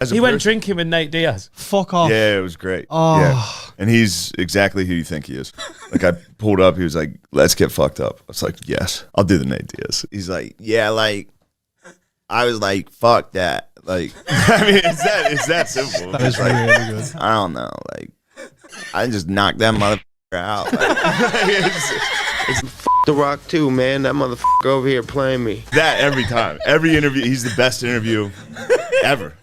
He went drinking with Nate Diaz. Fuck off. Yeah, it was great. Oh. Yeah. And he's exactly who you think he is. Like, I pulled up, he was like, let's get fucked up. I was like, yes, I'll do the Nate Diaz. He's like, yeah, like, I was like, fuck that. Like, I mean, it's that simple. That is like, really good. I don't know. Like, I just knocked that motherfucker out. Like, it's The Rock too, man. That motherfucker over here playing me. that every time. Every interview, he's the best interview ever.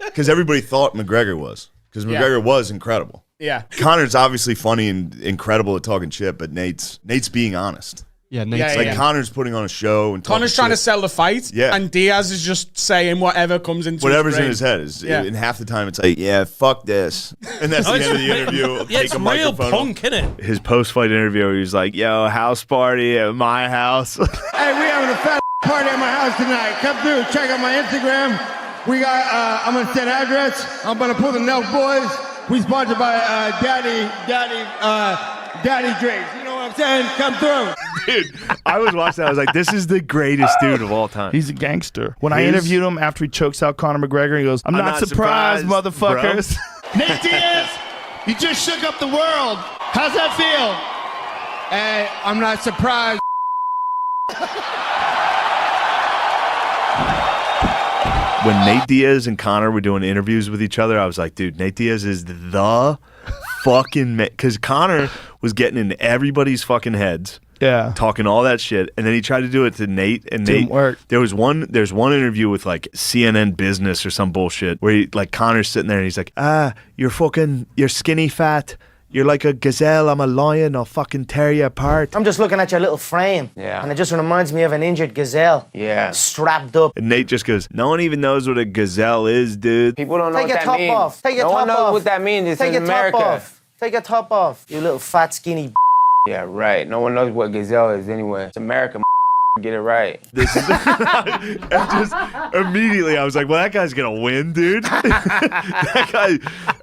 Because everybody thought McGregor was. Because McGregor was incredible. Yeah. Connor's obviously funny and incredible at talking shit, but Nate's being honest. Yeah, Nate's Like Connor's putting on a show and Connor's trying to sell the fight, and Diaz is just saying whatever comes into whatever's his brain. in his head. And half the time it's like, yeah, fuck this. And that's the end of the interview. Yeah, it's real punk, isn't it? His post-fight interview, he was like, yo, house party at my house. Hey, we having a fat party at my house tonight. Come through, check out my Instagram. We got, I'm gonna set address. I'm gonna pull the Nelk Boys. We sponsored by Daddy Drinks. You know what I'm saying? Come through. Dude, I was watching that. I was like, this is the greatest dude of all time. He's a gangster. When I interviewed him after he chokes out Conor McGregor, he goes, I'm not surprised, motherfuckers. Nate Diaz, you just shook up the world. How's that feel? Hey, I'm not surprised. When Nate Diaz and Conor were doing interviews with each other, I was like, dude, Nate Diaz is the fucking man. Because Conor was getting in everybody's fucking heads. Yeah. Talking all that shit. And then he tried to do it to Nate. And Didn't Nate, work. There's one interview with like CNN Business or some bullshit where he, like, Conor's sitting there and he's like, you're skinny fat. You're like a gazelle, I'm a lion, I'll fucking tear you apart. I'm just looking at your little frame. Yeah. And it just reminds me of an injured gazelle. Yeah. Strapped up. And Nate just goes, no one even knows what a gazelle is, dude. People don't know Take what your that top means. off. Take your no top one knows off. what that means. It's Take in your America. top off. Take your top off. You little fat skinny. Yeah, right. No one knows what gazelle is anyway. It's America. Get it right. This is just immediately I was like, well, that guy's gonna win, dude. That guy.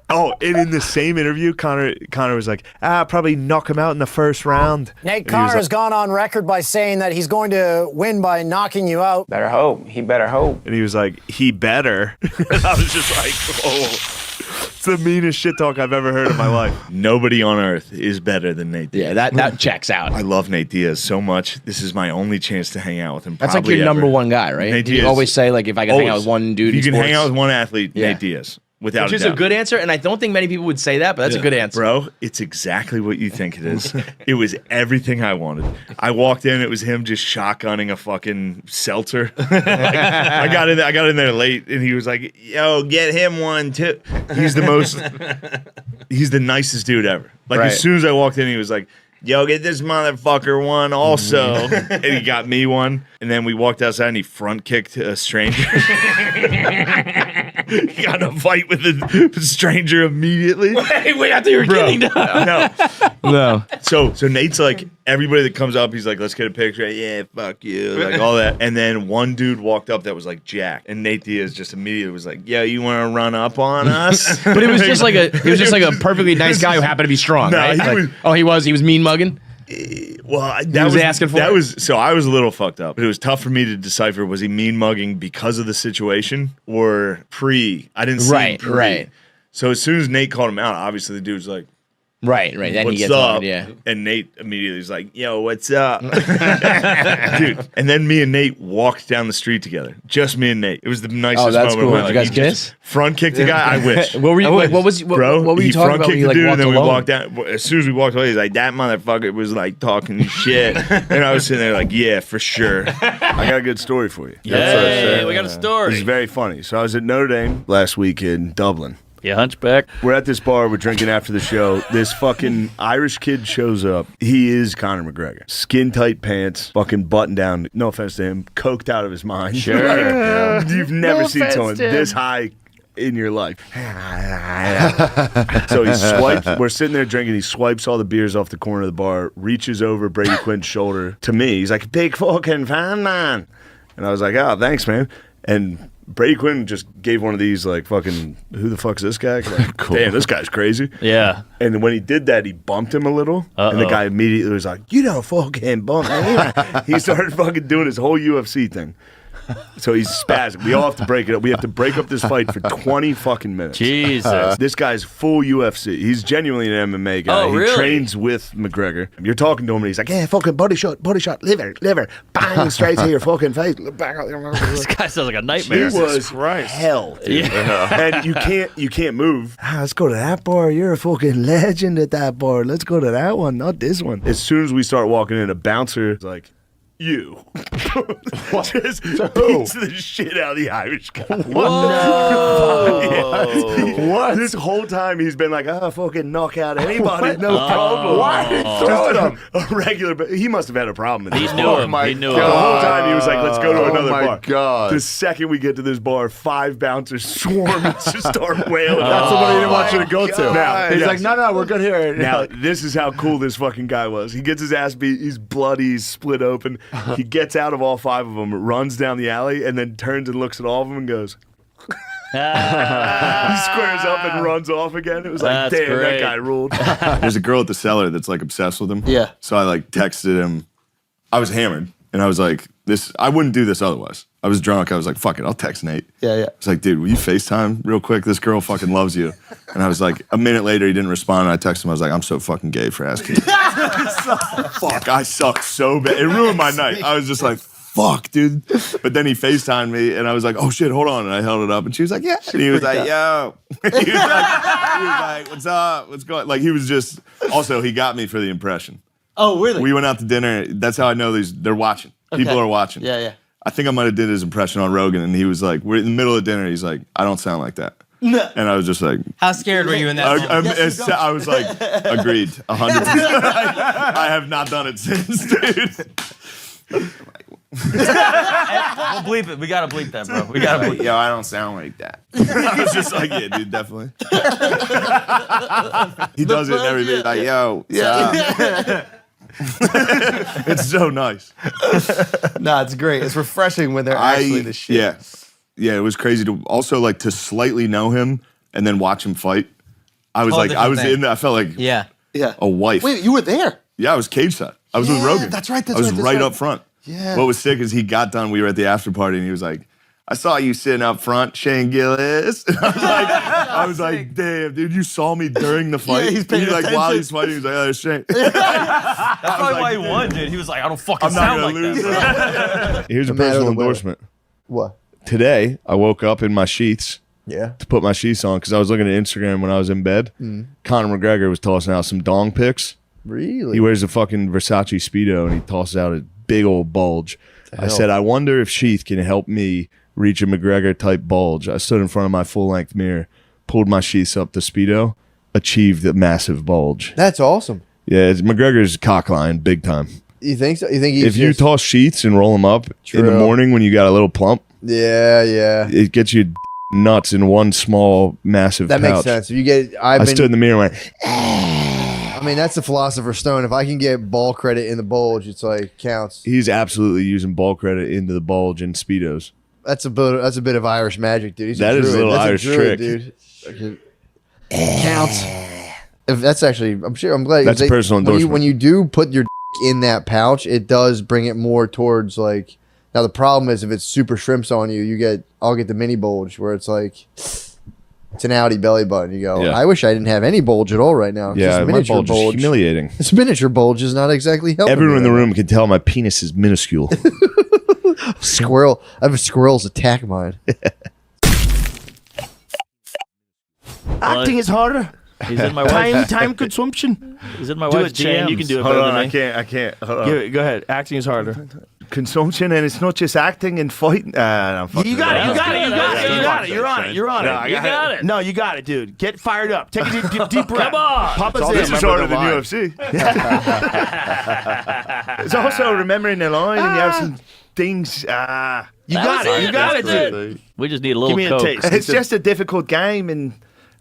Oh, and in the same interview, Conor was like, probably knock him out in the first round. Nate Conor has gone on record by saying that he's going to win by knocking you out. Better hope. He better hope. And he was like, he better. And I was just like, oh. It's the meanest shit talk I've ever heard in my life. Nobody on earth is better than Nate Diaz. Yeah, that checks out. I love Nate Diaz so much. This is my only chance to hang out with him. That's like your number one guy, right? Nate You Diaz. always say, like, if I could hang out with one dude, you in can hang sports. out with one athlete, Yeah. Nate Diaz. Without Which is a doubt. a good answer, and I don't think many people would say that, but that's a good answer. Bro, it's exactly what you think it is. It was everything I wanted. I walked in, it was him just shotgunning a fucking seltzer. I got in there late, and he was like, yo, get him one too. He's the nicest dude ever. Like, Right. as soon as I walked in, he was like, yo, get this motherfucker one also. And he got me one. And then we walked outside and he front kicked a stranger. He got in a fight with a stranger immediately. Wait, I thought you were kidding. No. So Nate's like, everybody that comes up, he's like, let's get a picture. Yeah, fuck you. Like all that. And then one dude walked up that was like Jack. And Nate Diaz just immediately was like, yo, you want to run up on us? But it was just like a perfectly nice guy who happened to be strong, No, right? he Like, he was mean mugging. Well, He was asking for it? So I was a little fucked up. But it was tough for me to decipher, was he mean mugging because of the situation or pre? I didn't see him pre. Right. So as soon as Nate called him out, obviously the dude's like, Right. Then what's he gets up? on, yeah. And Nate immediately is like, yo, what's up? Dude. And then me and Nate walked down the street together. Just me and Nate. It was the nicest that's moment. cool. of my Did you life. guys He just kiss? Front kicked the guy. I wish. What were you? What was? What were you he talking front about when kicked you the like dude, walked and then we alone? walked down. As soon as we walked away, he's like, that motherfucker was like talking shit. And I was sitting there like, yeah, for sure. I got a good story for you. Hey, we got a story. This is very funny. So I was at Notre Dame last week in Dublin. Yeah, hunchback. We're at this bar, we're drinking after the show. This fucking Irish kid shows up. He is Conor McGregor. Skin tight pants, fucking button down. No offense to him, coked out of his mind. Sure. Like, you've never seen someone this high in your life. So he swipes, we're sitting there drinking, he swipes all the beers off the corner of the bar, reaches over Brady Quinn's shoulder to me. He's like, big fucking fan, man. And I was like, oh, thanks, man. And Brady Quinn just gave one of these, like, fucking, who the fuck's this guy? Like, cool. Damn, this guy's crazy. Yeah. And when he did that, he bumped him a little. And the guy immediately was like, you don't fucking bump me. He started fucking doing his whole UFC thing. So he's spazzing. We all have to break it up. We have to break up this fight for 20 fucking minutes. Jesus. This guy's full UFC. He's genuinely an MMA guy. Oh, really? He trains with McGregor. You're talking to him and he's like, yeah, fucking body shot, liver, bang, straight to your fucking face. This guy sounds like a nightmare. He was hell, dude. And you can't move. Let's go to that bar. You're a fucking legend at that bar. Let's go to that one, not this one. As soon as we start walking in, a bouncer is like, you. Just beats the shit out of the Irish guy. What? This whole time he's been like, fucking knock out anybody, no problem. Why did he throw him? A regular, but he must have had a problem in this He knew bar. him. He knew him. The whole time he was like, let's go to another bar. Oh my God. The second we get to this bar, 5 bouncers swarm and just start wailing. That's the one he didn't want you to go to. Now, He's yes. like, no, we're good here. Now, this is how cool this fucking guy was. He gets his ass beat. He's bloody. He's split open. He gets out of all 5 of them, runs down the alley, and then turns and looks at all of them and goes. He squares up and runs off again. It was like, That's damn, great. that guy ruled. There's a girl at the cellar that's like obsessed with him. Yeah. So I like texted him. I was hammered and I was like, I wouldn't do this otherwise. I was drunk. I was like, fuck it, I'll text Nate. Yeah. I was like, dude, will you FaceTime real quick? This girl fucking loves you. And I was like, a minute later, he didn't respond. And I texted him. I was like, I'm so fucking gay for asking you. Fuck, I suck so bad. It ruined my night. I was just like, fuck, dude. But then he FaceTimed me and I was like, oh shit, hold on. And I held it up and she was like, yeah. And he was like, yo. he was like, what's up? What's going on? Like, he was just, also, he got me for the impression. Oh, really? We went out to dinner. That's how I know they're watching. People are watching. Yeah. I think I might have did his impression on Rogan, and he was like, we're in the middle of dinner. He's like, I don't sound like that. No. And I was just like, How scared were you in that moment? I was like, agreed, 100%. I have not done it since, dude. We'll bleep it. We gotta bleep that, bro. We gotta bleep. Yo, I don't sound like that. I was just like, yeah, dude, definitely. He does it in every video. Like, yo, yeah. It's so nice. Nah, it's great. It's refreshing when they're actually the shit. Yeah, it was crazy to also like to slightly know him and then watch him fight. I was Whole like, I was different in there. I felt like Yeah. a wife. Wait, you were there? Yeah, I was cage side. I was with Rogan. That's right. I was right up front. Yeah. What was sick is he got done. We were at the after party and he was like, I saw you sitting up front, Shane Gillis. And I was like, damn, dude, you saw me during the fight. Yeah, he's paying like while attention. he's fighting, he's like, oh, Shane. That's probably why he won, dude. He was like, I don't fucking I'm not sound gonna like lose. that. Here's a The man of personal the world. endorsement. What? Today, I woke up in my sheets Yeah. to put my sheets on because I was looking at Instagram when I was in bed. Conor McGregor was tossing out some dong pics. Really? He wears a fucking Versace Speedo and he tosses out a big old bulge. I said, I wonder if Sheath can help me reach a McGregor type bulge. I stood in front of my full length mirror, pulled my sheaths up the Speedo, achieved a massive bulge. That's awesome. Yeah, McGregor's cockline big time. You think so? You think he's If you just- toss sheets and roll them up in the True. morning when you got a little plump, Yeah. it gets you nuts in one small, massive That pouch. makes sense. If you get, I stood in the mirror and went, I mean, that's the philosopher's stone. If I can get ball credit in the bulge, it's like counts. he's absolutely using ball credit into the bulge and Speedos. That's a bit of Irish magic, dude. He's That a is a druid. little That's Irish druid, trick. dude. Counts. If that's actually, I'm glad. That's a personal endorsement. When you do put your in that pouch, it does bring it more towards like. Now the problem is if it's super shrimps on you, I'll get the mini bulge where it's like. It's an outie belly button. You go, Yeah. I wish I didn't have any bulge at all right now. Yeah, This my miniature bulge is humiliating. This miniature bulge is not exactly helping. Everyone me in the right room can tell my penis is minuscule. now. Squirrel. I have a squirrels attack mine. Acting is harder. He's in my wife's. Time consumption. He's in my Do wife's it, Shane. DMs. You can do it Hold better on, than me. I can't. Hold on. Go ahead. Acting is harder. Consumption, and it's not just acting and fighting. I'm fucking You got it. You got it. You got it. Yeah, You got it. You're on it. You're on No, it. I You got it. No, you got it, dude. Get fired up. Take a deep breath. Come on. Pop us This in. is harder than UFC. It's also remembering the line, and you have some things. You got it. You got it, dude. We just need a little Give me a coke. taste. It's just a difficult game, and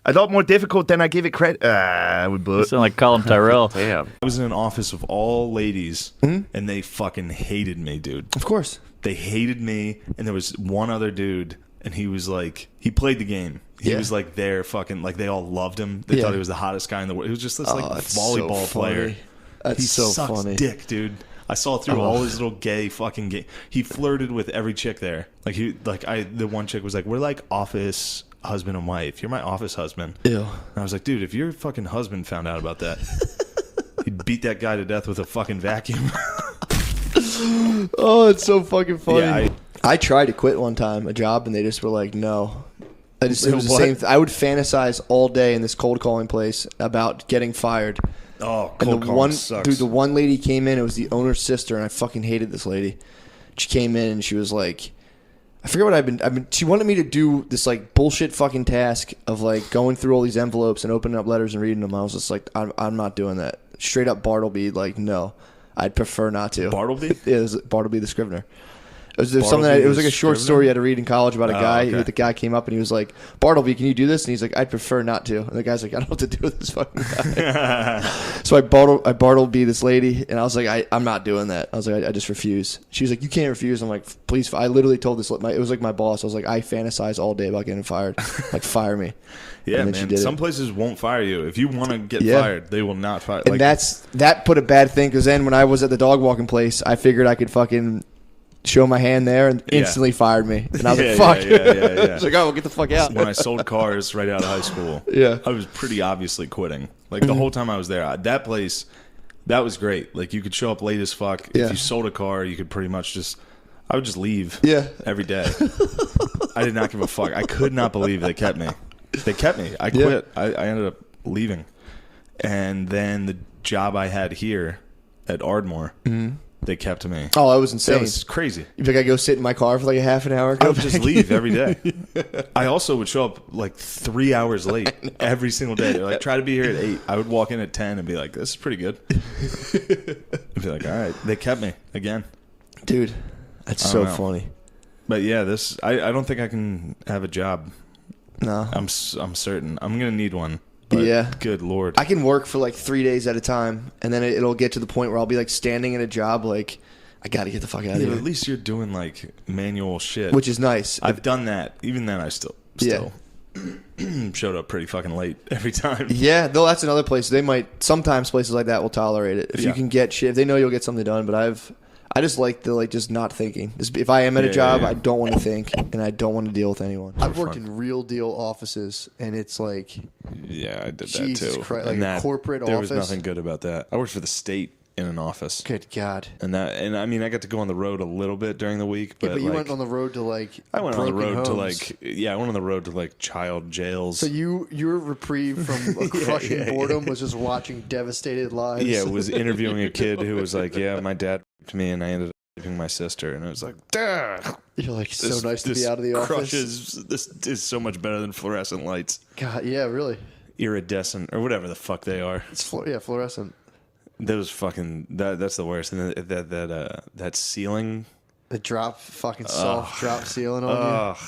a lot more difficult than I give it credit. I would blow You it. sound like Colin Tyrell. I was in an office of all ladies, and they fucking hated me, dude. Of course. They hated me, and there was one other dude, and he was like, he played the game. He was like their fucking, like they all loved him. They thought he was the hottest guy in the world. He was just this like that's volleyball so player. funny. That's He so sucks funny. dick, dude. I saw through all his little gay fucking gay. He flirted with every chick there. Like the one chick was like, "We're like office husband and wife. You're my office husband." Ew. And I was like, "Dude, if your fucking husband found out about that, he'd beat that guy to death with a fucking vacuum." Oh, it's so fucking funny. Yeah, I tried to quit one time a job, and they just were like, "No." It was the What? same. I would fantasize all day in this cold calling place about getting fired. Oh, And cold the calling one sucks. dude, the one lady came in. It was the owner's sister, and I fucking hated this lady. She came in and she was like, I forget what I've been. She wanted me to do this like bullshit fucking task of like going through all these envelopes and opening up letters and reading them. I was just like, I'm not doing that. Straight up Bartleby, like no, I'd prefer not to. Bartleby? It was Bartleby the Scrivener. It was Bartleby something. It was the like a short Scrivener? story I had to read in college about a guy. okay. The guy came up and he was like, "Bartleby, can you do this?" And he's like, "I'd prefer not to." And the guy's like, "I don't know what to do with this fucking guy." So I Bartleby this lady, and I was like, I'm not doing that. I was like, I just refuse. She was like, "You can't refuse." I'm like, "Please." I literally told this. It was like my boss. I was like, "I fantasize all day about getting fired. Like, fire me." Yeah, And then she man. did it. Some places won't fire you. If you want to get Yeah. fired, they will not fire. And that put a bad thing because then when I was at the dog walking place, I figured I could fucking show my hand there and instantly fired me. And I was like, fuck. Yeah. I was like, oh, get the fuck out. When I sold cars right out of high school, Yeah. I was pretty obviously quitting. Like the whole time I was there, that place, that was great. Like you could show up late as fuck. Yeah. If you sold a car, you could pretty much I would just leave. Yeah. Every day. I did not give a fuck. I could not believe they kept me. They kept me. I quit. I ended up leaving. And then the job I had here at Ardmore, they kept me. Oh, that was insane. That was crazy. You think I go sit in my car for like a half an hour? I would just leave every day. I also would show up like 3 hours late every single day. They're like, try to be here at 8. I would walk in at 10 and be like, this is pretty good. I'd be like, all right. They kept me again. Dude, that's so funny. But yeah, I don't think I can have a job. No. I'm certain. I'm going to need one. But Yeah. good Lord. I can work for like 3 days at a time, and then it'll get to the point where I'll be like standing in a job like, I got to get the fuck out of Yeah, here. at least you're doing like manual shit. Which is nice. I've done that. Even then, I still showed up pretty fucking late every time. Yeah, though that's another place. They might, sometimes places like that will tolerate it. If you Yeah. can get shit, if they know you'll get something done, but I just like the just not thinking. If I am at a job, I don't want to think, and I don't want to deal with anyone. I've worked in real deal offices, and it's like, Yeah, I did Jesus that too. Christ, like And a corporate there office. was nothing good about that. I worked for the state in an office. Good God. And I mean, I got to go on the road a little bit during the week, but, Yeah, but you like, went on the road to like I went on the broken road to homes. I went on the road to like child jails. So your reprieve from a crushing boredom was just watching devastated lives. Yeah, was interviewing a kid who was like, yeah, my dad raped me and I ended up raping my sister, and it was like, duh. You're like, so nice to be out of the office. This is so much better than fluorescent lights. God, yeah, really. Iridescent or whatever the fuck they are. It's fluorescent. Those fucking that's the worst. And that ceiling. The soft drop ceiling on you.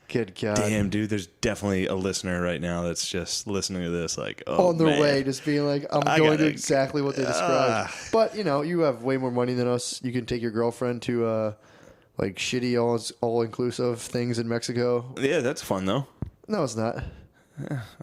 Good God. Damn, dude, there's definitely a listener right now that's just listening to this like, oh, on their man. way, just being like, I'm going to exactly what they described. But, you have way more money than us. You can take your girlfriend to, like, shitty all-inclusive things in Mexico. Yeah, that's fun, though. No, it's not.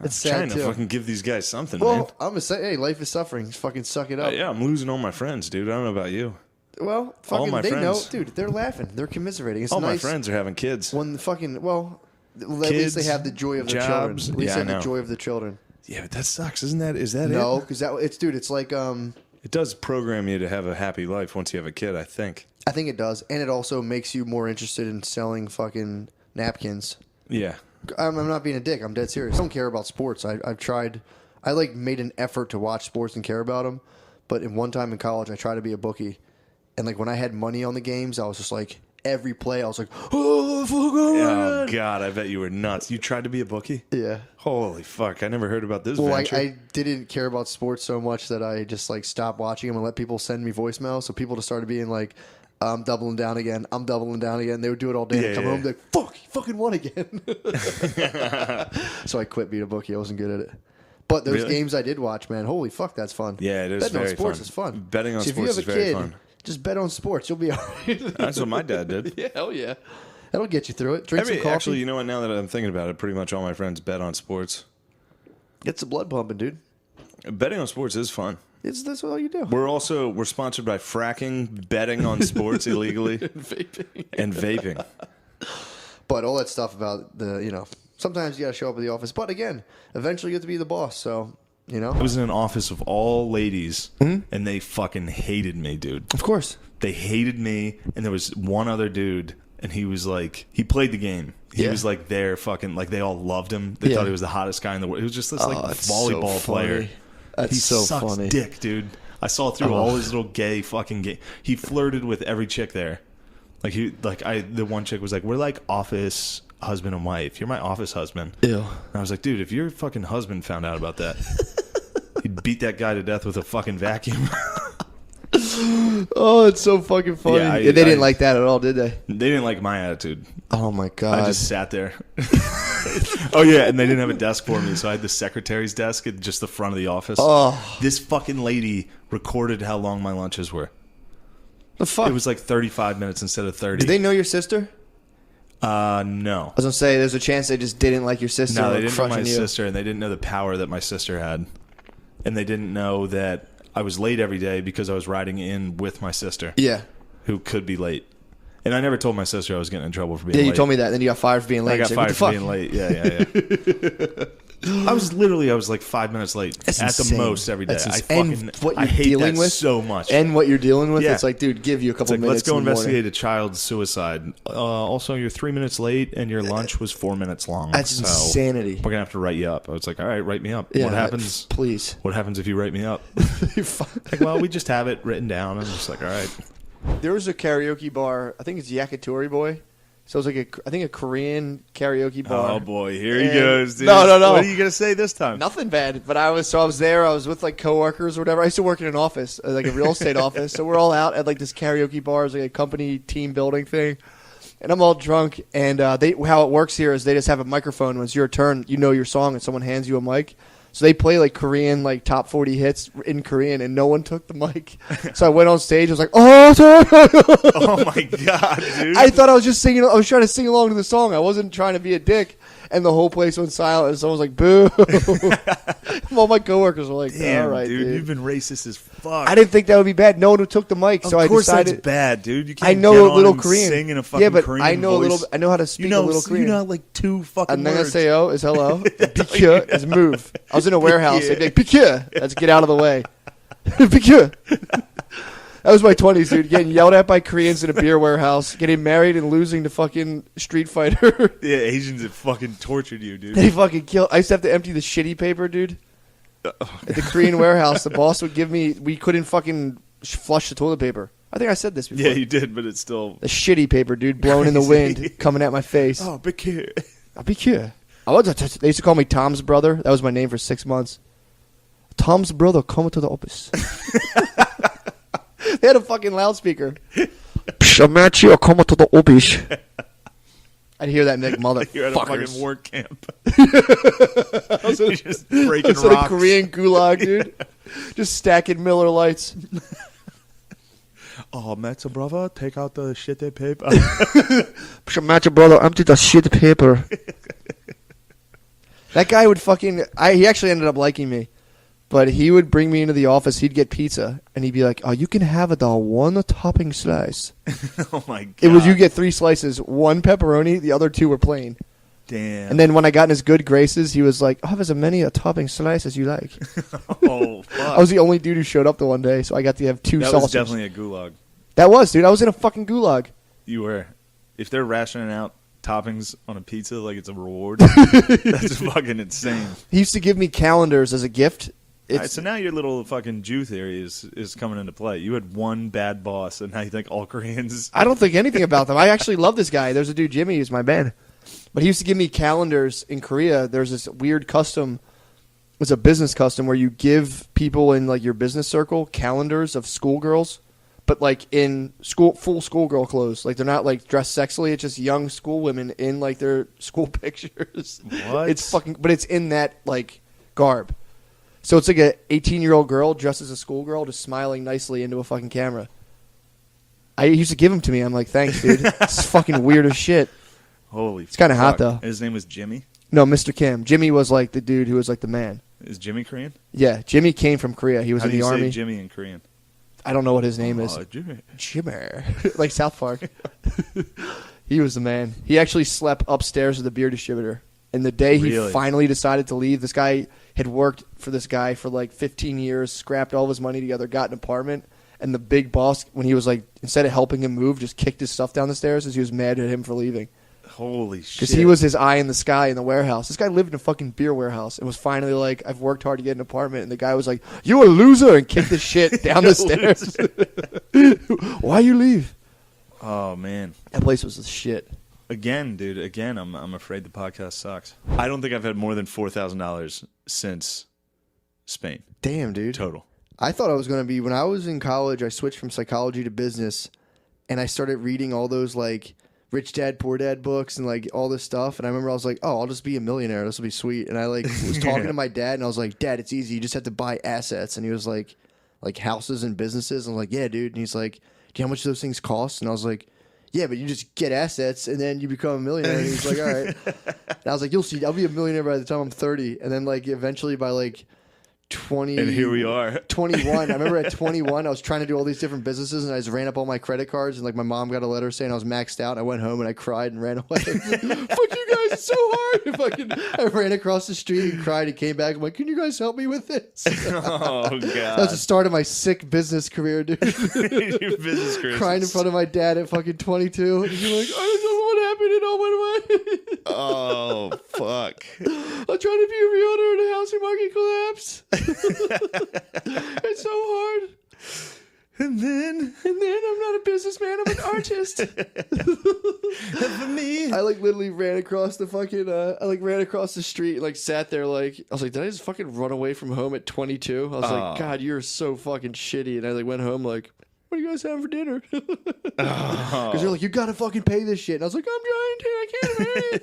It's trying sad, to too. fucking give these guys something, man. Well, I'm going to say, hey, life is suffering. Just fucking suck it up. Yeah, I'm losing all my friends, dude. I don't know about you. Well, fucking, my they know. friends. Dude, they're laughing. They're commiserating. It's All nice. my friends are having kids. When the fucking, at least they have the joy of the children. Jobs. At least Yeah, they I have the know. joy of the children. Yeah, but that sucks, isn't that? Is that it? No, because it's like, It does program you to have a happy life once you have a kid, I think. I think it does. And it also makes you more interested in selling fucking napkins. Yeah. I'm not being a dick. I'm dead serious. I don't care about sports. I've tried. I made an effort to watch sports and care about them. But in one time in college, I tried to be a bookie. And when I had money on the games, I was just like, every play, I was like, oh, fuck, Oh, God, I bet you were nuts. You tried to be a bookie? Yeah. Holy fuck, I never heard about this Well, venture. I didn't care about sports so much that I just stopped watching them and let people send me voicemails. So people just started being like, I'm doubling down again. I'm doubling down again. They would do it all day and come home and be like, fuck, you fucking won again. So I quit being a bookie. I wasn't good at it. But those games I did watch, man, holy fuck, that's fun. Yeah, it is Betting very on sports fun. is fun. Betting on So sports if is you have a very kid, fun. just bet on sports. You'll be all right. That's what my dad did. Yeah, hell yeah. That'll get you through it. Drink some coffee. Actually, you know what? Now that I'm thinking about it, pretty much all my friends bet on sports. Get some blood pumping, dude. Betting on sports is fun. That's all you do. We're sponsored by fracking, betting on sports illegally, and vaping. But all that stuff about sometimes you got to show up at the office. But again, eventually you get to be the boss. So, I was in an office of all ladies, and they fucking hated me, dude. Of course. They hated me, and there was one other dude, and he was like, he played the game. He was like their fucking, like they all loved him. They thought he was the hottest guy in the world. He was just this volleyball player. That's he so sucks funny. dick, dude. I saw through all his little gay fucking gay. He flirted with every chick there. The one chick was like, we're like office husband and wife. You're my office husband. Ew. And I was like, dude, if your fucking husband found out about that, he'd beat that guy to death with a fucking vacuum. Oh, it's so fucking funny. Yeah, they didn't like that at all, did they? They didn't like my attitude. Oh my god. I just sat there. Oh yeah, and they didn't have a desk for me, so I had the secretary's desk at just the front of the office. Oh. This fucking lady recorded how long my lunches were. The fuck? It was like 35 minutes instead of 30. Did they know your sister? No. I was gonna say, there's a chance they just didn't like your sister. No, they didn't know my you. sister, and they didn't know the power that my sister had, and they didn't know that I was late every day because I was riding in with my sister. Yeah. Who could be late. And I never told my sister I was getting in trouble for being late. late. Yeah, you told me that. Then you got fired for being late. I got fired for being late. Yeah. I was like 5 minutes late at the most every day. I hate that so much. And what you're dealing with, it's like, dude, give you a couple minutes. Let's go investigate a child suicide. Also, you're 3 minutes late and your lunch was 4 minutes long. That's insanity. We're gonna have to write you up. I was like, all right, write me up. Yeah, what happens? Please. What happens if you write me up? Like, well, we just have it written down. I'm just like, all right. There was a karaoke bar. I think it's Yakitori Boy. So it was like a Korean karaoke bar. Oh boy, here he goes, dude. No. What are you gonna say this time? Nothing bad. But I was there. I was with like coworkers or whatever. I used to work in an office, like a real estate office. So we're all out at like this karaoke bar. It's like a company team building thing. And I'm all drunk. And how it works here is they just have a microphone. When it's your turn, you know your song, and someone hands you a mic. So they play like Korean, like top 40 hits in Korean, and no one took the mic. So I went on stage. I was like, oh my god, dude! I thought I was just singing. I was trying to sing along to the song. I wasn't trying to be a dick. And the whole place went silent. And someone was like, boo. All my coworkers were like, damn, all right, dude. You've been racist as fuck. I didn't think that would be bad. No one who took the mic, so I decided. Of course that's bad, dude. You can't I know get a on little and Korean. Sing in a fucking but Korean I know voice. a little. I know how to speak a little Korean. You know like two fucking words. Annyeonghaseyo is hello. Bikyo is move. I was in a warehouse. They'd be like, Bikyo. That's get out of the way. Bikyo. That was my 20s, dude. Getting yelled at by Koreans in a beer warehouse, getting married and losing to fucking Street Fighter. Yeah, Asians have fucking tortured you, dude. They fucking killed. I used to have to empty the shitty paper, dude. At the Korean warehouse, the boss would give me. We couldn't fucking flush the toilet paper. I think I said this before. Yeah, you did, but it's still the shitty paper, dude, blowing in the wind, coming at my face. Oh, Bikyo. Bikyo. They used to call me Tom's brother. That was my name for 6 months. Tom's brother, come to the office. They had a fucking loudspeaker. Shamachi, come to the office. I'd hear that and like, motherfuckers. You're at a fucking work camp. I was just breaking rocks. A Korean gulag, dude. Just stacking Miller Lights. Oh, Matzo brother, take out the shitty paper. Matzo brother, empty the shit paper. That guy would fucking. He actually ended up liking me. But he would bring me into the office. He'd get pizza, and he'd be like, "Oh, you can have it the one topping slice." Oh my god! It was you get 3 slices, 1 pepperoni, the other 2 were plain. Damn. And then when I got in his good graces, he was like, "I'll have as many a topping slice as you like." Oh fuck! I was the only dude who showed up the one day, so I got to have 2 sauces. That was definitely a gulag. That was, dude. I was in a fucking gulag. You were. If they're rationing out toppings on a pizza like it's a reward, that's fucking insane. He used to give me calendars as a gift. All right, so now your little fucking Jew theory is coming into play. You had one bad boss, and now you think all Koreans... I don't think anything about them. I actually love this guy. There's a dude, Jimmy, who's my man. But he used to give me calendars in Korea. There's this weird custom. It's a business custom where you give people in like your business circle calendars of schoolgirls, but like in full schoolgirl clothes. Like they're not like dressed sexily. It's just young school women in like their school pictures. What? But it's in that like garb. So it's like a 18-year-old girl dressed as a schoolgirl just smiling nicely into a fucking camera. I used to give them to me. I'm like, thanks, dude. It's fucking weird as shit. Holy It's kind of hot, fuck. though. And his name was Jimmy? No, Mr. Kim. Jimmy was like the dude who was like the man. Is Jimmy Korean? Yeah, Jimmy came from Korea. He was How in do the you army. say Jimmy in Korean? I don't know what his name is. Jimmy. Jimmy. Like South Park. He was the man. He actually slept upstairs with the beer distributor. And the day he finally decided to leave, this guy had worked for this guy for like 15 years, scrapped all of his money together, got an apartment. And the big boss, when he was like, instead of helping him move, just kicked his stuff down the stairs as he was mad at him for leaving. Holy shit. Because he was his eye in the sky in the warehouse. This guy lived in a fucking beer warehouse and was finally like, I've worked hard to get an apartment. And the guy was like, you a loser, and kicked the shit down the stairs. Why you leave? Oh, man. That place was the shit. Again, dude, I'm afraid the podcast sucks. I don't think I've had more than $4,000 since Spain. Damn, dude. Total. I thought I was going to be, when I was in college, I switched from psychology to business, and I started reading all those, like, Rich Dad, Poor Dad books and, like, all this stuff. And I remember I was like, oh, I'll just be a millionaire. This will be sweet. And I, like, was talking to my dad, and I was like, Dad, it's easy. You just have to buy assets. And he was like houses and businesses. And I was like, yeah, dude. And he's like, do you know how much those things cost? And I was like, yeah, but you just get assets, and then you become a millionaire. And he's like, all right. And I was like, you'll see. I'll be a millionaire by the time I'm 30. And then, like, eventually by, like, 20 and here we are 21. I remember at 21 I was trying to do all these different businesses, and I just ran up all my credit cards, and like my mom got a letter saying I was maxed out. I went home and I cried and ran away. Fuck you guys, it's so hard. I ran across the street and cried and came back. I'm like, can you guys help me with this? Oh god, that was the start of my sick business career, dude. Your business career. Crying in front of my dad at fucking 22. And he's like, I don't know what happened, it all went away. Oh fuck. I'm trying to be a realtor and the housing market collapsed. It's so hard. And then I'm not a businessman, I'm an artist. For me, I like literally ran across the fucking ran across the street and like sat there like I was like, did I just fucking run away from home at 22? I was like, God, you're so fucking shitty. And I like went home like, what are you guys having for dinner? Because they're like, you gotta fucking pay this shit. And I was like, I'm trying to, I can't pay.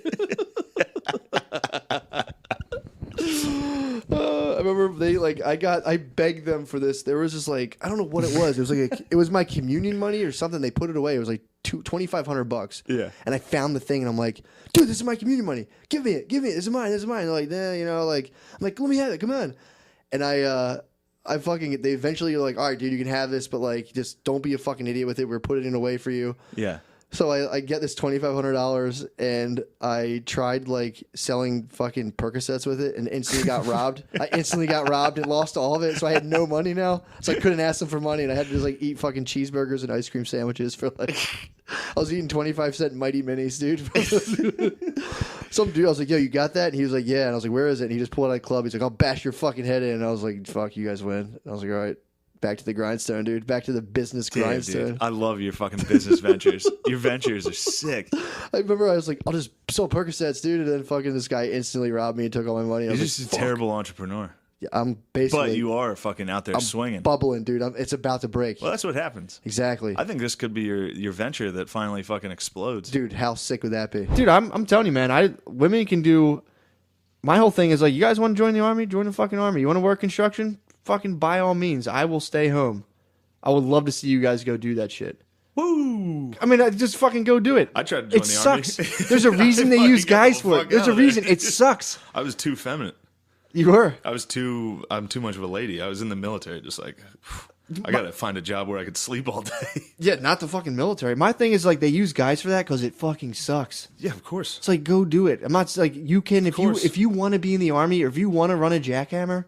I remember they like I begged them for this. There was just like I don't know what it was. It was like it was my communion money or something. They put it away. It was like $2,500. Yeah. And I found the thing and I'm like, dude, this is my communion money. Give me it. This is mine. This is mine. They're like, nah, you know, like I'm like, let me have it. Come on. And they eventually are like, all right, dude, you can have this, but like just don't be a fucking idiot with it. We're putting it away for you. Yeah. So I get this $2,500 and I tried like selling fucking Percocets with it and instantly got robbed. I instantly got robbed and lost all of it. So I had no money now. So I couldn't ask them for money and I had to just like eat fucking cheeseburgers and ice cream sandwiches for like, I was eating 25-cent Mighty Minis, dude. Some dude, I was like, yo, you got that? And he was like, yeah. And I was like, where is it? And he just pulled out a club. He's like, I'll bash your fucking head in. And I was like, fuck, you guys win. And I was like, all right. Back to the grindstone, dude. Back to the business grindstone. Dude, I love your fucking business ventures. Your ventures are sick. I remember I was like, I'll just sell Percocets, dude. And then fucking this guy instantly robbed me and took all my money. You're just a terrible entrepreneur. Yeah, I'm basically. But you are fucking out there swinging. Bubbling, dude. It's about to break. Well, that's what happens. Exactly. I think this could be your venture that finally fucking explodes. Dude, how sick would that be? Dude, I'm telling you, man. Women can do. My whole thing is like, you guys want to join the army? Join the fucking army. You want to work construction? Fucking by all means. I will stay home. I would love to see you guys go do that shit. Woo! I mean, just fucking go do it. I tried to join the army. It sucks. There's a reason they use guys for it. There's a reason. It sucks. I was too feminine. You were? I'm too much of a lady. I was in the military, just like, I gotta find a job where I could sleep all day. Yeah, not the fucking military. My thing is like they use guys for that because it fucking sucks. Yeah, of course. It's like, go do it. I'm not like, you can, if you want to be in the army or if you want to run a jackhammer,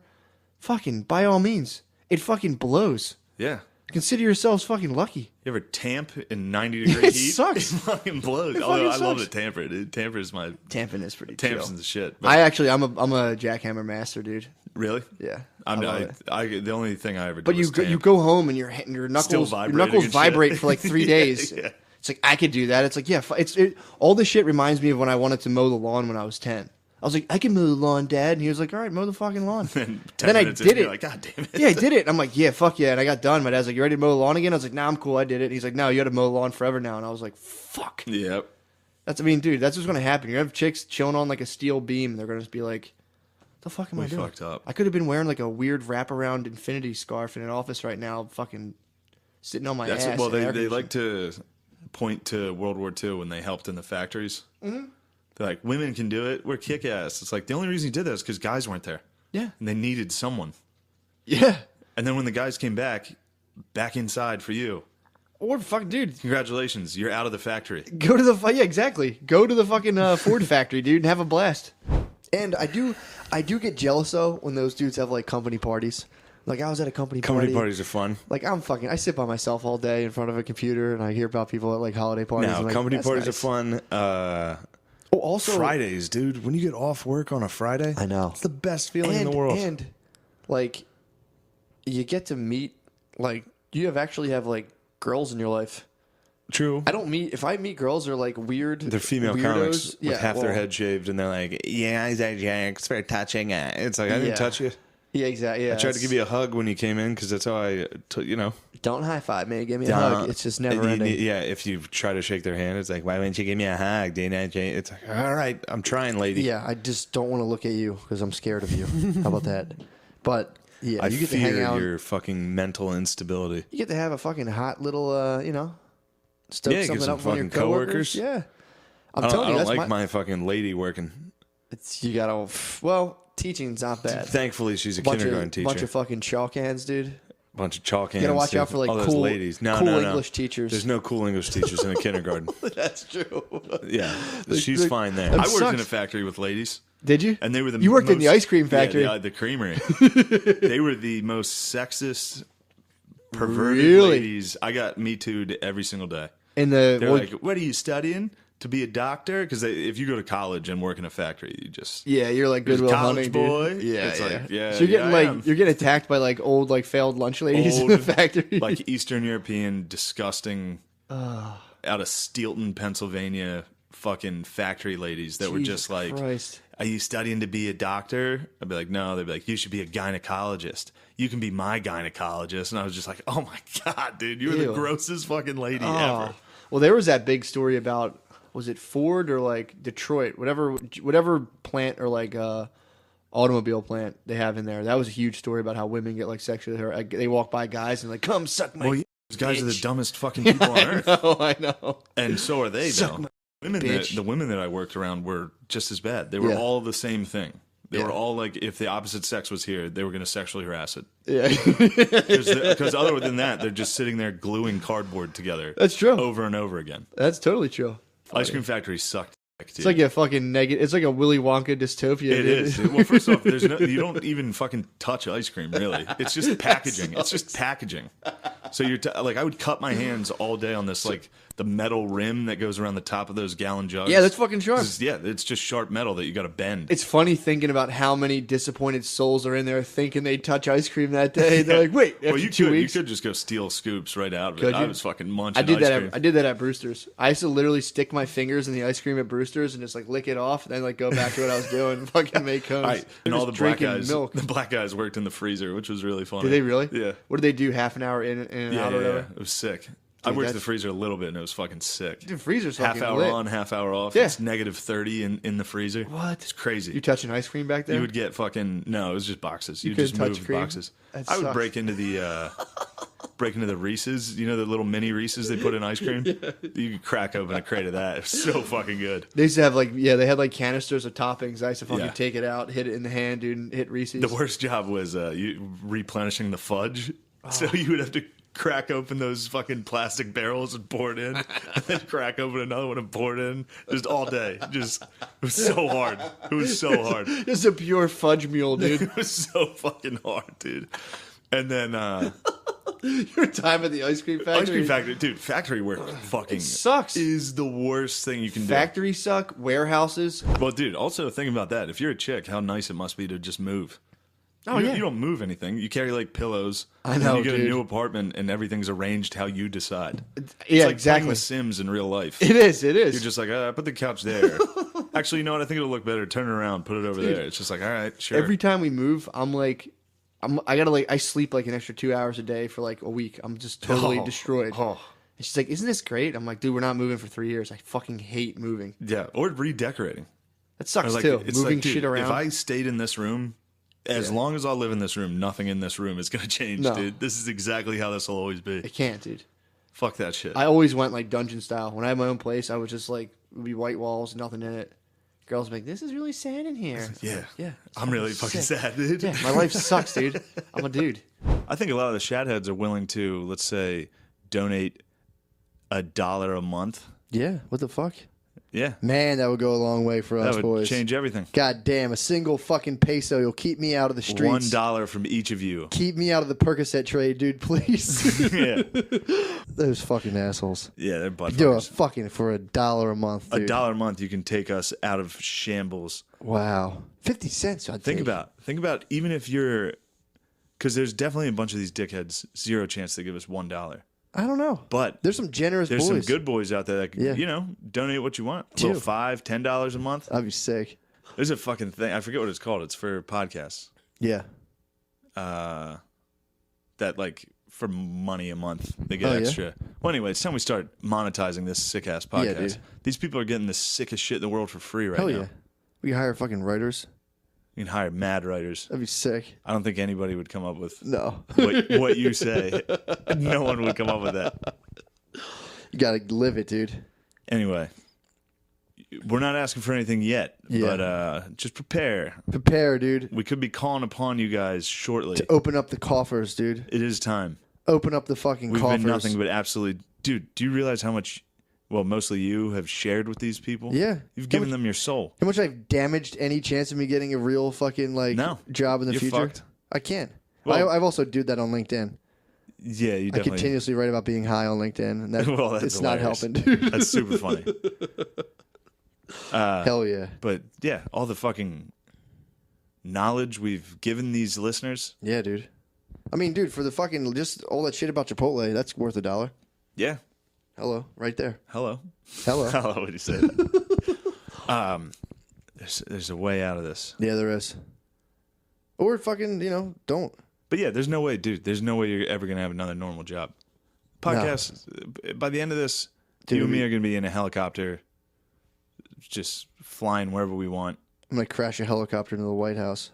fucking by all means. It fucking blows. Yeah. Consider yourselves fucking lucky. You ever tamp in 90-degree heat? It sucks. It fucking blows. Although I love to tamper. Tamper is my... Tamping is pretty Tamp's chill. the shit. I'm a jackhammer master, dude. Really? Yeah. The only thing I ever do But you go home and your knuckles vibrate for like 3 days. Yeah. It's like, I could do that. It's like, yeah, all this shit reminds me of when I wanted to mow the lawn when I was 10. I was like, I can mow the lawn, Dad. And he was like, all right, mow the fucking lawn. Then I did it. Like, God damn it. Yeah, I did it. And I'm like, yeah, fuck yeah. And I got done. My dad's like, you ready to mow the lawn again? I was like, nah, I'm cool. I did it. And he's like, no, you got to mow the lawn forever now. And I was like, fuck. Yep. Dude, that's what's going to happen. You're going to have chicks chilling on like a steel beam. And they're going to just be like, the fuck am I doing? Fucked up. I could have been wearing like a weird wraparound infinity scarf in an office right now, fucking sitting on my ass. Well, they like to point to World War II when they helped in the factories. Mm-hmm. They're like, women can do it. We're kick-ass. It's like, the only reason you did that is because guys weren't there. Yeah. And they needed someone. Yeah. And then when the guys came back inside for you. Or fucking dude, congratulations, you're out of the factory. Go to the exactly. Go to the fucking Ford factory, dude, and have a blast. And I do get jealous though when those dudes have like company parties. Like I was at a company party. Company parties are fun. Like I sit by myself all day in front of a computer, and I hear about people at like holiday parties. No, and, like, company parties nice. are fun. Also Fridays, dude. When you get off work on a Friday, I know it's the best feeling in the world. And like, you get to meet like you actually have like girls in your life. True. If I meet girls, they're like weird. They're female weirdos. comics with half their head shaved, and they're like, "Yeah, it's very touching." It's like I didn't touch you. Yeah, exactly. Yeah, I tried to give you a hug when you came in because that's how I, Don't high five me. Give me a hug. It's just never ending. Yeah, if you try to shake their hand, it's like, why wouldn't you give me a hug? It's like, all right, I'm trying, lady. Yeah, I just don't want to look at you because I'm scared of you. How about that? But yeah, you get to hang out. Your fucking mental instability. You get to have a fucking hot little, stoke get something some up with your fucking coworkers. Yeah, I'm telling you, I that's don't like my fucking lady working. You gotta teaching's not bad. Thankfully, she's a kindergarten teacher. Bunch of fucking chalk hands, dude. Bunch of chalk hands. You gotta watch out for like all cool those ladies. No, cool no. English teachers. There's no cool English teachers in a kindergarten. That's true. Yeah, she's fine there. I worked in a factory with ladies. Did you? And they were You worked in the ice cream factory. Yeah, the creamery. They were the most sexist, perverted Really? ladies. I got Me Too'd every single day. They're like, "What are you studying? To be a doctor?" Because if you go to college and work in a factory, you just you're like you're a Goodwill college Hunting, boy. dude. Yeah, It's like, yeah. So you're getting I am. you're getting attacked by like old failed lunch ladies in the factory, like Eastern European, disgusting, out of Steelton, Pennsylvania, fucking factory ladies that were just like, Christ. "Are you studying to be a doctor?" I'd be like, "No." They'd be like, "You should be a gynecologist. You can be my gynecologist." And I was just like, "Oh my god, dude, you're the grossest fucking lady ever." Well, there was that big story about, was it Ford or like Detroit, whatever plant or like automobile plant they have in there. That was a huge story about how women get like sexually harassed. They walk by guys and like, "Come suck my." Well, yeah, those guys are the dumbest fucking people on earth. I know. And so are they, Suck though. my The women that I worked around were just as bad. They were all the same thing. They were all like, if the opposite sex was here, they were going to sexually harass it. Yeah. Because other than that, they're just sitting there gluing cardboard together. That's true. Over and over again. That's totally true. Ice cream factory sucked. It's like a fucking negative. It's like a Willy Wonka dystopia. It is. Well, first off, you don't even fucking touch ice cream, really. It's just packaging. It's just packaging. So you're like, I would cut my hands all day on this, like the metal rim that goes around the top of those gallon jugs. Yeah, that's fucking sharp. It's just sharp metal that you got to bend. It's funny thinking about how many disappointed souls are in there thinking they'd touch ice cream that day. They're like, wait, after 2 weeks. You could just go steal scoops right out of Could it. you? I was fucking munching I did ice that. cream. I did that at Brewster's. I used to literally stick my fingers in the ice cream at Brewster's and just like lick it off, and then like go back to what I was doing and fucking make cones. Right. And all the black guys, milk. the black guys worked in the freezer, which was really funny. Did they really? Yeah. What did they do? Half an hour in and out or whatever? It was sick. I worked in the freezer a little bit, and it was fucking sick. The freezer's half fucking hour lit. on, half hour off. Yeah. It's negative 30 in the freezer. What? It's crazy. You touching ice cream back there? You would get fucking no. It was just boxes. You couldn't just touch move cream? boxes. That I would sucks. break into the Reese's. You know the little mini Reese's they put in ice cream. You could crack open a crate of that. It was so fucking good. They used to have they had like canisters of toppings. I used to fucking take it out, hit it in the hand, dude, and hit Reese's. The worst job was you replenishing the fudge. So you would have to crack open those fucking plastic barrels and pour it in, and then crack open another one and pour it in, just all day. It was so hard. It was so hard. It's a pure fudge mule, dude. It was so fucking hard, dude. And then your time at the ice cream factory. Ice cream factory, dude. Factory work fucking sucks. Is the worst thing you can do. Factories suck. Warehouses. Well, dude. Also, think about that. If you're a chick, how nice it must be to just move. Oh, You don't move anything. You carry like pillows. I and know, then you get dude. a new apartment and everything's arranged how you decide. Yeah, it's like exactly. playing The Sims in real life. It is. You're just like, put the couch there. Actually, you know what? I think it'll look better. Turn it around, put it over there. It's just like, all right, sure. Every time we move, I sleep like an extra 2 hours a day for like a week. I'm just totally destroyed. And she's like, "Isn't this great?" I'm like, "Dude, we're not moving for 3 years. I fucking hate moving." Yeah, or redecorating. That sucks Like, too. it's Moving like, dude, shit around. If I stayed in this room, as long as I live in this room, nothing in this room is going to change, No. dude. This is exactly how this will always be. It can't, dude. Fuck that shit. I always went like dungeon style. When I had my own place, I was just like, it would be white walls, nothing in it. Girls be like, this is really sad in here. Yeah. Yeah. I'm really fucking sad, dude. Yeah, my life sucks, dude. I'm a dude. I think a lot of the shatheads are willing to, let's say, donate $1 a month. Yeah, what the fuck? Yeah. Man, that would go a long way for us, That would boys. change everything. God damn, a single fucking peso. You'll keep me out of the streets. $1 from each of you. Keep me out of the Percocet trade, dude, please. Yeah. Those fucking assholes. Yeah, they're butt Do a fuckers. fucking for $1 a month, dude. $1 a month, you can take us out of shambles. Wow. 50 cents, I'd Think about even if you're, because there's definitely a bunch of these dickheads, zero chance they give us $1. I don't know. But there's some generous there's boys. some good boys out there that can, you know, donate what you want. A little $5, $10 a month. That'd be sick. There's a fucking thing. I forget what it's called. It's for podcasts. Yeah. That like for money a month they get extra. Well, anyway, it's time we start monetizing this sick ass podcast. Yeah, dude. These people are getting the sickest shit in the world for free right Hell now. yeah. We can hire fucking writers. You can hire mad writers. That'd be sick. I don't think anybody would come up with No. what you say. No one would come up with that. You gotta live it, dude. Anyway, we're not asking for anything yet, but just prepare. Prepare, dude. We could be calling upon you guys shortly. To open up the coffers, dude. It is time. Open up the fucking We've coffers. been nothing but absolutely... Dude, do you realize how much... Well, mostly you have shared with these people? Yeah. You've given them your soul. How much I've damaged any chance of me getting a real fucking job in the you're future? Fucked. I can. Well, I've also do that on LinkedIn. Yeah, you I definitely... continuously write about being high on LinkedIn, and that that's it's not hilarious. helping, dude. That's super funny. Hell yeah. But yeah, all the fucking knowledge we've given these listeners. Yeah, dude. I mean, dude, for the fucking just all that shit about Chipotle, that's worth $1. Yeah. Hello, right there. Hello. Hello. Hello. What do you say? There's a way out of this. Yeah, there is. Or fucking, don't. But yeah, there's no way, dude. There's no way you're ever gonna have another normal job. Podcast. By the end of this, Dude, you and me are gonna be in a helicopter, just flying wherever we want. I'm gonna crash a helicopter into the White House.